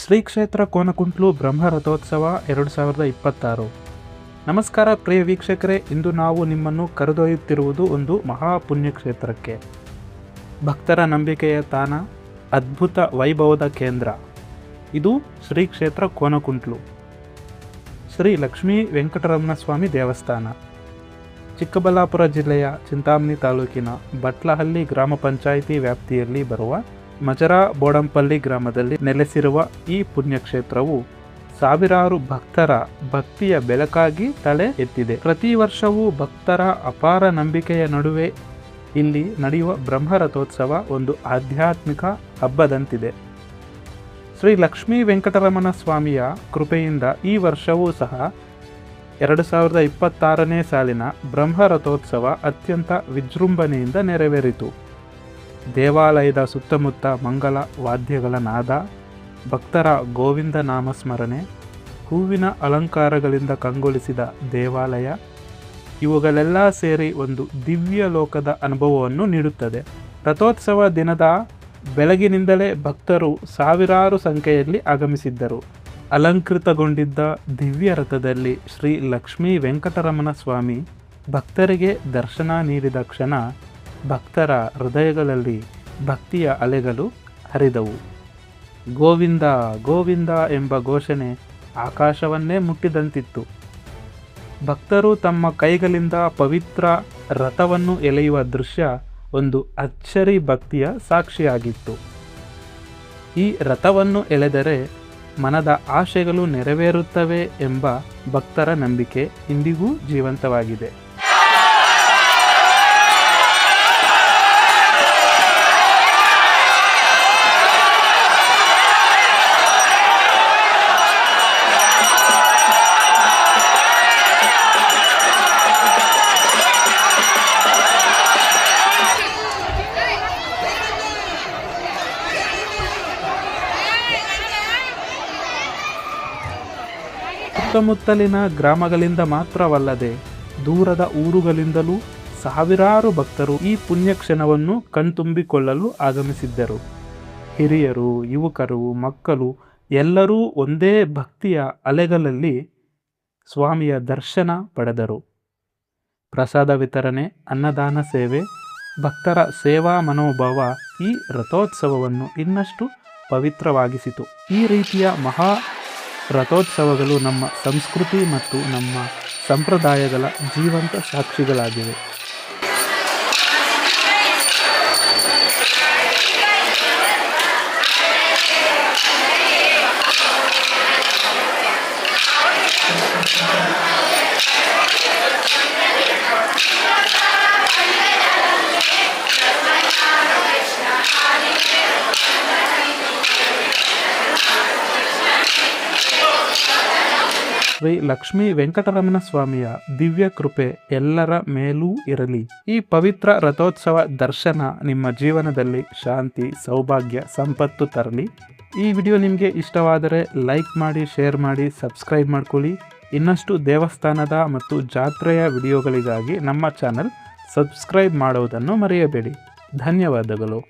ಶ್ರೀ ಕ್ಷೇತ್ರ ಕೋನಕುಂಟ್ಲು ಬ್ರಹ್ಮ ರಥೋತ್ಸವ 2026. ನಮಸ್ಕಾರ ಪ್ರಿಯ ವೀಕ್ಷಕರೇ, ಇಂದು ನಾವು ನಿಮ್ಮನ್ನು ಕರೆದೊಯ್ಯುತ್ತಿರುವುದು ಒಂದು ಮಹಾಪುಣ್ಯಕ್ಷೇತ್ರಕ್ಕೆ. ಭಕ್ತರ ನಂಬಿಕೆಯ ತಾಣ, ಅದ್ಭುತ ವೈಭವದ ಕೇಂದ್ರ. ಇದು ಶ್ರೀ ಕ್ಷೇತ್ರ ಕೋನಕುಂಟ್ಲು. ಶ್ರೀ ಲಕ್ಷ್ಮೀ ವೆಂಕಟರಮಣ ಸ್ವಾಮಿ ದೇವಸ್ಥಾನ ಚಿಕ್ಕಬಳ್ಳಾಪುರ ಜಿಲ್ಲೆಯ ಚಿಂತಾಮಣಿ ತಾಲೂಕಿನ ಬಟ್ಲಹಳ್ಳಿ ಗ್ರಾಮ ಪಂಚಾಯಿತಿ ವ್ಯಾಪ್ತಿಯಲ್ಲಿ ಬರುವ ಮಜರಾ ಬೋಡಂಪಲ್ಲಿ ಗ್ರಾಮದಲ್ಲಿ ನೆಲೆಸಿರುವ ಈ ಪುಣ್ಯಕ್ಷೇತ್ರವು ಸಾವಿರಾರು ಭಕ್ತರ ಭಕ್ತಿಯ ಬೆಳಕಾಗಿ ತಲೆ ಎತ್ತಿದೆ. ಪ್ರತಿ ವರ್ಷವೂ ಭಕ್ತರ ಅಪಾರ ನಂಬಿಕೆಯ ನಡುವೆ ಇಲ್ಲಿ ನಡೆಯುವ ಬ್ರಹ್ಮರಥೋತ್ಸವ ಒಂದು ಆಧ್ಯಾತ್ಮಿಕ ಹಬ್ಬದಂತಿದೆ. ಶ್ರೀ ಲಕ್ಷ್ಮೀ ವೆಂಕಟರಮಣ ಸ್ವಾಮಿಯ ಕೃಪೆಯಿಂದ ಈ ವರ್ಷವೂ ಸಹ 2026ನೇ ಸಾಲಿನ ಬ್ರಹ್ಮರಥೋತ್ಸವ ಅತ್ಯಂತ ವಿಜೃಂಭಣೆಯಿಂದ ನೆರವೇರಿತು. ದೇವಾಲಯದ ಸುತ್ತಮುತ್ತ ಮಂಗಲ ವಾದ್ಯಗಳ ನಾದ, ಭಕ್ತರ ಗೋವಿಂದ ನಾಮಸ್ಮರಣೆ, ಹೂವಿನ ಅಲಂಕಾರಗಳಿಂದ ಕಂಗೊಳಿಸಿದ ದೇವಾಲಯ ಇವುಗಳೆಲ್ಲ ಸೇರಿ ಒಂದು ದಿವ್ಯ ಲೋಕದ ಅನುಭವವನ್ನು ನೀಡುತ್ತದೆ. ರಥೋತ್ಸವ ದಿನದ ಬೆಳಗಿನಿಂದಲೇ ಭಕ್ತರು ಸಾವಿರಾರು ಸಂಖ್ಯೆಯಲ್ಲಿ ಆಗಮಿಸಿದ್ದರು. ಅಲಂಕೃತಗೊಂಡಿದ್ದ ದಿವ್ಯ ರಥದಲ್ಲಿ ಶ್ರೀ ಲಕ್ಷ್ಮೀ ವೆಂಕಟರಮಣ ಸ್ವಾಮಿ ಭಕ್ತರಿಗೆ ದರ್ಶನ ನೀಡಿದ ಕ್ಷಣ ಭಕ್ತರ ಹೃದಯಗಳಲ್ಲಿ ಭಕ್ತಿಯ ಅಲೆಗಳು ಹರಿದವು. ಗೋವಿಂದ ಗೋವಿಂದ ಎಂಬ ಘೋಷಣೆ ಆಕಾಶವನ್ನೇ ಮುಟ್ಟಿದಂತಿತ್ತು. ಭಕ್ತರು ತಮ್ಮ ಕೈಗಳಿಂದ ಪವಿತ್ರ ರಥವನ್ನು ಎಳೆಯುವ ದೃಶ್ಯ ಒಂದು ಅಚ್ಚರಿ ಭಕ್ತಿಯ ಸಾಕ್ಷಿಯಾಗಿತ್ತು. ಈ ರಥವನ್ನು ಎಳೆದರೆ ಮನದ ಆಶೆಗಳು ನೆರವೇರುತ್ತವೆ ಎಂಬ ಭಕ್ತರ ನಂಬಿಕೆ ಇಂದಿಗೂ ಜೀವಂತವಾಗಿದೆ. ಸುತ್ತಮುತ್ತಲಿನ ಗ್ರಾಮಗಳಿಂದ ಮಾತ್ರವಲ್ಲದೆ ದೂರದ ಊರುಗಳಿಂದಲೂ ಸಾವಿರಾರು ಭಕ್ತರು ಈ ಪುಣ್ಯಕ್ಷಣವನ್ನು ಕಣ್ತುಂಬಿಕೊಳ್ಳಲು ಆಗಮಿಸಿದ್ದರು. ಹಿರಿಯರು, ಯುವಕರು, ಮಕ್ಕಳು ಎಲ್ಲರೂ ಒಂದೇ ಭಕ್ತಿಯ ಅಲೆಗಳಲ್ಲಿ ಸ್ವಾಮಿಯ ದರ್ಶನ ಪಡೆದರು. ಪ್ರಸಾದ ವಿತರಣೆ, ಅನ್ನದಾನ ಸೇವೆ, ಭಕ್ತರ ಸೇವಾ ಮನೋಭಾವ ಈ ರಥೋತ್ಸವವನ್ನು ಇನ್ನಷ್ಟು ಪವಿತ್ರವಾಗಿಸಿತು. ಈ ರೀತಿಯ ಮಹಾ ರಥೋತ್ಸವಗಳು ನಮ್ಮ ಸಂಸ್ಕೃತಿ ಮತ್ತು ನಮ್ಮ ಸಂಪ್ರದಾಯಗಳ ಜೀವಂತ ಸಾಕ್ಷಿಗಳಾಗಿವೆ. ಶ್ರೀ ಲಕ್ಷ್ಮೀ ವೆಂಕಟರಮಣ ಸ್ವಾಮಿಯ ದಿವ್ಯ ಕೃಪೆ ಎಲ್ಲರ ಮೇಲೂ ಇರಲಿ. ಈ ಪವಿತ್ರ ರಥೋತ್ಸವ ದರ್ಶನ ನಿಮ್ಮ ಜೀವನದಲ್ಲಿ ಶಾಂತಿ, ಸೌಭಾಗ್ಯ, ಸಂಪತ್ತು ತರಲಿ. ಈ ವಿಡಿಯೋ ನಿಮಗೆ ಇಷ್ಟವಾದರೆ ಲೈಕ್ ಮಾಡಿ, ಶೇರ್ ಮಾಡಿ, ಸಬ್ಸ್ಕ್ರೈಬ್ ಮಾಡ್ಕೊಳ್ಳಿ. ಇನ್ನಷ್ಟು ದೇವಸ್ಥಾನದ ಮತ್ತು ಜಾತ್ರೆಯ ವಿಡಿಯೋಗಳಿಗಾಗಿ ನಮ್ಮ ಚಾನಲ್ ಸಬ್ಸ್ಕ್ರೈಬ್ ಮಾಡುವುದನ್ನು ಮರೆಯಬೇಡಿ. ಧನ್ಯವಾದಗಳು.